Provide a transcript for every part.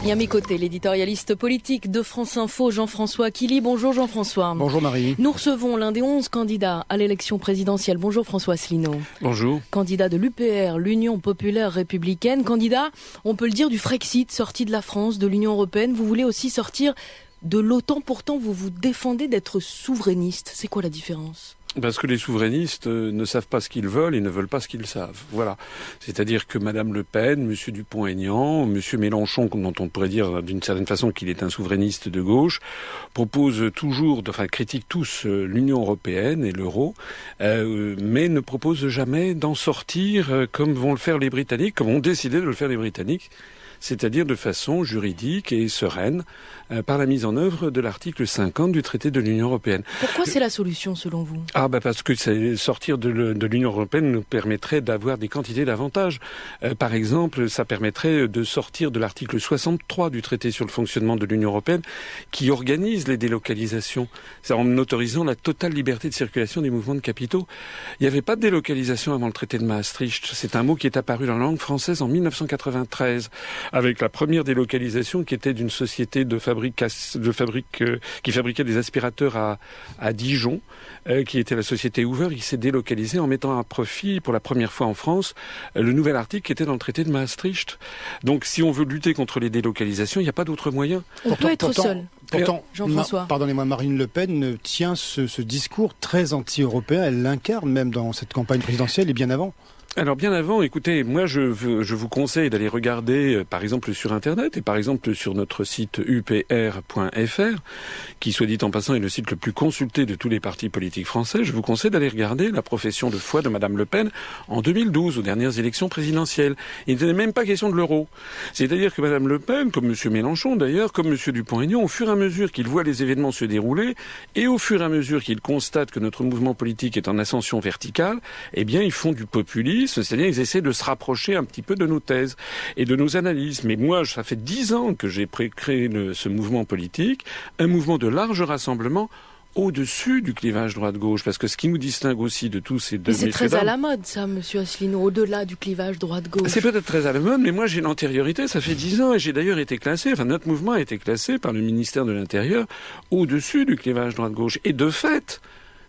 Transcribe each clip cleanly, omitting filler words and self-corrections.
Et à mes côtés, l'éditorialiste politique de France Info, Jean-François Akili. Bonjour Jean-François. Bonjour Marie. Nous recevons l'un des 11 candidats à l'élection présidentielle. Bonjour François Asselineau. Bonjour. Candidat de l'UPR, l'Union Populaire Républicaine. Candidat, on peut le dire, du Frexit, sorti de la France, de l'Union Européenne. Vous voulez aussi sortir de l'OTAN. Pourtant, vous vous défendez d'être souverainiste. C'est quoi la différence ? Parce que les souverainistes ne savent pas ce qu'ils veulent et ne veulent pas ce qu'ils savent. Voilà. C'est-à-dire que Madame Le Pen, Monsieur Dupont-Aignan, Monsieur Mélenchon, dont on pourrait dire d'une certaine façon qu'il est un souverainiste de gauche, proposent toujours, critiquent tous l'Union européenne et l'euro, mais ne proposent jamais d'en sortir comme vont le faire les Britanniques, comme ont décidé de le faire les Britanniques, c'est-à-dire de façon juridique et sereine, par la mise en œuvre de l'article 50 du traité de l'Union européenne. Pourquoi c'est la solution selon vous ? Parce que sortir de l'Union européenne nous permettrait d'avoir des quantités d'avantages. Par exemple, ça permettrait de sortir de l'article 63 du traité sur le fonctionnement de l'Union européenne qui organise les délocalisations, c'est en autorisant la totale liberté de circulation des mouvements de capitaux. Il n'y avait pas de délocalisation avant le traité de Maastricht. C'est un mot qui est apparu dans la langue française en 1993, avec la première délocalisation qui était d'une société qui fabriquait des aspirateurs à Dijon, qui était la société Hoover, qui s'est délocalisée en mettant à profit pour la première fois en France le nouvel article qui était dans le traité de Maastricht. Donc si on veut lutter contre les délocalisations, il n'y a pas d'autre moyen. On peut être seul. Pourtant, Jean-François. Pardonnez-moi, Marine Le Pen tient ce discours très anti-européen. Elle l'incarne même dans cette campagne présidentielle et bien avant. Alors bien avant, écoutez, moi je vous conseille d'aller regarder par exemple sur Internet et par exemple sur notre site upr.fr, qui soit dit en passant est le site le plus consulté de tous les partis politiques français. Je vous conseille d'aller regarder la profession de foi de Madame Le Pen en 2012, aux dernières élections présidentielles. Il n'était même pas question de l'euro. C'est-à-dire que Madame Le Pen, comme Monsieur Mélenchon d'ailleurs, comme Monsieur Dupont-Aignan, au fur et à mesure qu'ils voient les événements se dérouler et au fur et à mesure qu'ils constatent que notre mouvement politique est en ascension verticale, eh bien ils font du populisme. C'est-à-dire qu'ils essaient de se rapprocher un petit peu de nos thèses et de nos analyses. Mais moi, ça fait 10 ans que j'ai créé ce mouvement politique, un mouvement de large rassemblement au-dessus du clivage droite-gauche. Parce que ce qui nous distingue aussi de tous ces deux messieurs. Mais c'est très à la mode, ça, Monsieur Asselineau, au-delà du clivage droite-gauche. C'est peut-être très à la mode, mais moi j'ai l'antériorité, ça fait 10 ans, et j'ai d'ailleurs été classé, notre mouvement a été classé par le ministère de l'Intérieur au-dessus du clivage droite-gauche. Et de fait,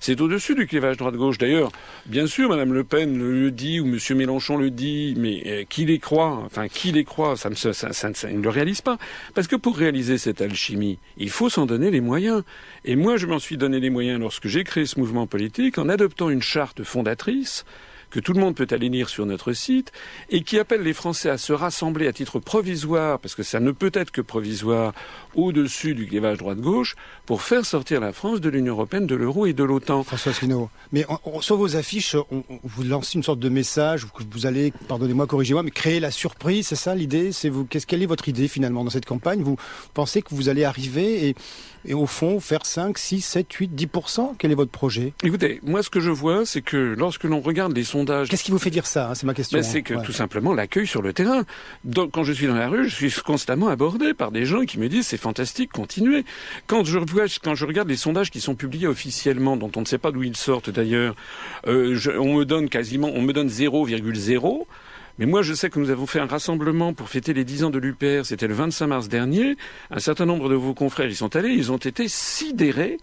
c'est au-dessus du clivage droite-gauche. D'ailleurs, bien sûr, Madame Le Pen le dit, ou Monsieur Mélenchon le dit, mais qui les croit, ils ne le réalisent pas. Parce que pour réaliser cette alchimie, il faut s'en donner les moyens. Et moi, je m'en suis donné les moyens lorsque j'ai créé ce mouvement politique, en adoptant une charte fondatrice, que tout le monde peut aller lire sur notre site, et qui appelle les Français à se rassembler à titre provisoire, parce que ça ne peut être que provisoire, au-dessus du clivage droite-gauche, pour faire sortir la France de l'Union européenne, de l'euro et de l'OTAN. François Asselineau, mais sur vos affiches, vous lancez une sorte de message, que vous allez, pardonnez-moi, corrigez-moi, mais créer la surprise, c'est ça l'idée ? Quelle est votre idée finalement dans cette campagne ? Vous pensez que vous allez arriver et au fond faire 5, 6, 7, 8, 10%? Quel est votre projet ? Écoutez, moi ce que je vois, c'est que lorsque l'on regarde les sondages... Qu'est-ce qui vous fait dire ça ? C'est ma question. C'est que tout simplement l'accueil sur le terrain. Donc quand je suis dans la rue, je suis constamment abordé par des gens qui me disent c'est fantastique, continuez. Quand je regarde les sondages qui sont publiés officiellement, dont on ne sait pas d'où ils sortent d'ailleurs, on me donne 0,0. Mais moi, je sais que nous avons fait un rassemblement pour fêter les 10 ans de l'UPR. C'était le 25 mars dernier. Un certain nombre de vos confrères y sont allés. Ils ont été sidérés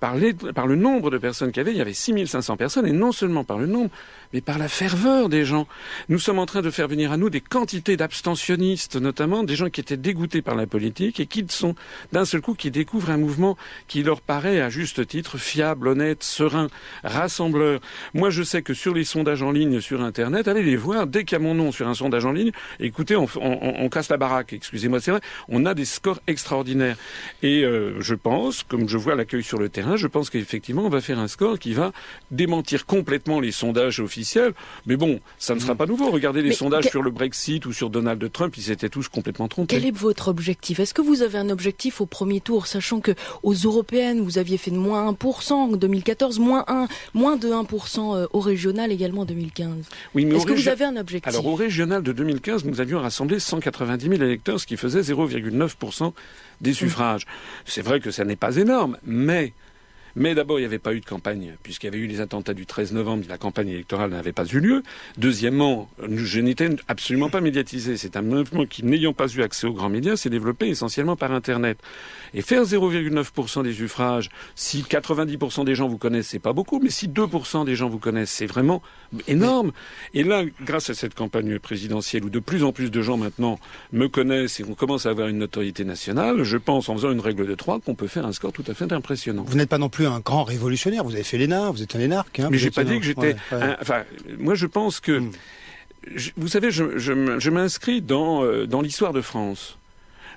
par le nombre de personnes qu'il y avait. Il y avait 6500 personnes, et non seulement par le nombre, mais par la ferveur des gens. Nous sommes en train de faire venir à nous des quantités d'abstentionnistes, notamment des gens qui étaient dégoûtés par la politique et qui sont, d'un seul coup, qui découvrent un mouvement qui leur paraît, à juste titre, fiable, honnête, serein, rassembleur. Moi, je sais que sur les sondages en ligne sur Internet, allez les voir, dès qu'il y a mon nom sur un sondage en ligne, écoutez, on casse la baraque, excusez-moi, c'est vrai, on a des scores extraordinaires. Et je pense, comme je vois l'accueil sur le terrain, je pense qu'effectivement, on va faire un score qui va démentir complètement les sondages officiels. Mais bon, ça ne sera pas nouveau. Regardez les sondages sur le Brexit ou sur Donald Trump, ils étaient tous complètement trompés. Quel est votre objectif ? Est-ce que vous avez un objectif au premier tour, sachant que aux européennes, vous aviez fait de moins 1% en 2014, moins de 1% au régional également en 2015 ? Oui, mais est-ce que vous avez un objectif ? Alors au régional de 2015, nous avions rassemblé 190 000 électeurs, ce qui faisait 0,9% des suffrages. C'est vrai que ça n'est pas énorme, mais Mais d'abord, il n'y avait pas eu de campagne, puisqu'il y avait eu les attentats du 13 novembre, la campagne électorale n'avait pas eu lieu. Deuxièmement, je n'étais absolument pas médiatisé. C'est un mouvement qui, n'ayant pas eu accès aux grands médias, s'est développé essentiellement par Internet. Et faire 0,9% des suffrages, si 90% des gens vous connaissent, c'est pas beaucoup, mais si 2% des gens vous connaissent, c'est vraiment énorme. Et là, grâce à cette campagne présidentielle, où de plus en plus de gens maintenant me connaissent et qu'on commence à avoir une notoriété nationale, je pense, en faisant une règle de 3, qu'on peut faire un score tout à fait impressionnant. Vous n'êtes pas non plus un grand révolutionnaire. Vous avez fait l'ENA, vous êtes un énarque. Mais j'ai pas dit que j'étais... moi, je pense que... Vous savez, je m'inscris dans l'histoire de France.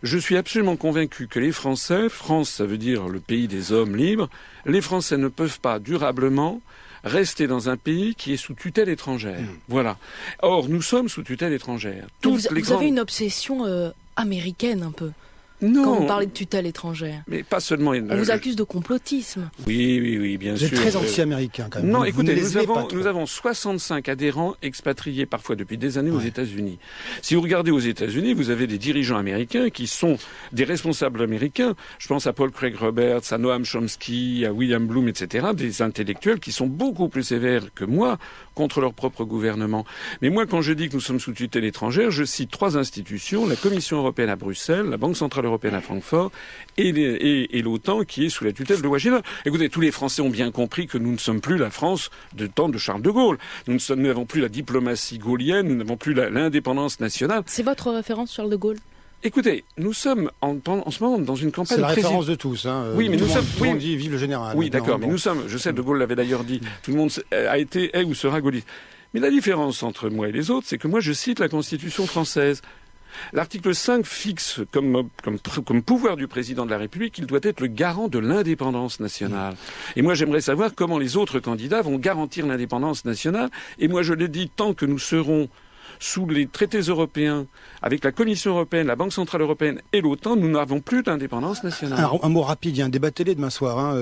Je suis absolument convaincu que les Français, France, ça veut dire le pays des hommes libres, les Français ne peuvent pas durablement rester dans un pays qui est sous tutelle étrangère. Voilà. Or, nous sommes sous tutelle étrangère. Vous avez une obsession américaine un peu. Non. Quand vous parlez de tutelle étrangère. Mais pas seulement. On vous accuse de complotisme. Oui, bien sûr. Vous êtes très anti-américain quand même. Non, écoutez, nous avons 65 adhérents expatriés parfois depuis des années aux États-Unis. Si vous regardez aux États-Unis, vous avez des dirigeants américains qui sont des responsables américains. Je pense à Paul Craig Roberts, à Noam Chomsky, à William Bloom, etc. Des intellectuels qui sont beaucoup plus sévères que moi contre leur propre gouvernement. Mais moi, quand je dis que nous sommes sous tutelle étrangère, je cite 3 institutions, la Commission européenne à Bruxelles, la Banque centrale européenne à Francfort et l'OTAN qui est sous la tutelle de Washington. Écoutez, tous les Français ont bien compris que nous ne sommes plus la France de temps de Charles de Gaulle. Nous n'avons plus la diplomatie gaullienne, nous n'avons plus l'indépendance nationale. C'est votre référence, Charles de Gaulle ? Écoutez, nous sommes en ce moment dans une campagne... C'est la référence de tous. Oui, mais tout le monde dit vive le général. Oui, d'accord, mais nous sommes... Je sais, de Gaulle l'avait d'ailleurs dit. Tout le monde est ou sera gaulliste. Mais la différence entre moi et les autres, c'est que moi, je cite la Constitution française. L'article 5 fixe comme pouvoir du président de la République qu'il doit être le garant de l'indépendance nationale. Et moi, j'aimerais savoir comment les autres candidats vont garantir l'indépendance nationale. Et moi, je l'ai dit, tant que nous serons sous les traités européens, avec la Commission européenne, la Banque centrale européenne et l'OTAN, nous n'avons plus d'indépendance nationale. Alors, un mot rapide, il y a un débat télé demain soir.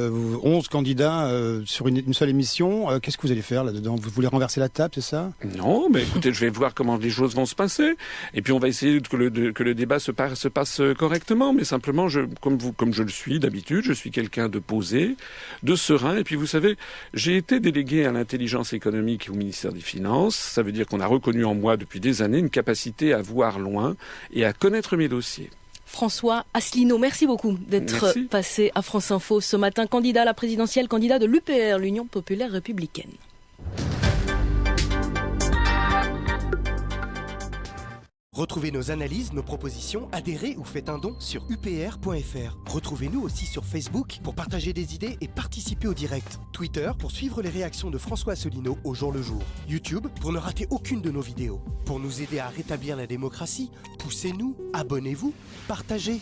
11 candidats sur une seule émission. Qu'est-ce que vous allez faire là-dedans ? Vous voulez renverser la table, c'est ça ? Non, mais écoutez, je vais voir comment les choses vont se passer. Et puis on va essayer que le débat se passe correctement. Mais simplement, comme je le suis d'habitude, je suis quelqu'un de posé, de serein. Et puis vous savez, j'ai été délégué à l'intelligence économique au ministère des Finances. Ça veut dire qu'on a reconnu en moi depuis des années une capacité à voir loin et à connaître mes dossiers. François Asselineau, merci beaucoup d'être passé à France Info ce matin. Candidat à la présidentielle, candidat de l'UPR, l'Union populaire républicaine. Retrouvez nos analyses, nos propositions, adhérez ou faites un don sur upr.fr. Retrouvez-nous aussi sur Facebook pour partager des idées et participer au direct. Twitter pour suivre les réactions de François Asselineau au jour le jour. YouTube pour ne rater aucune de nos vidéos. Pour nous aider à rétablir la démocratie, poussez-nous, abonnez-vous, partagez.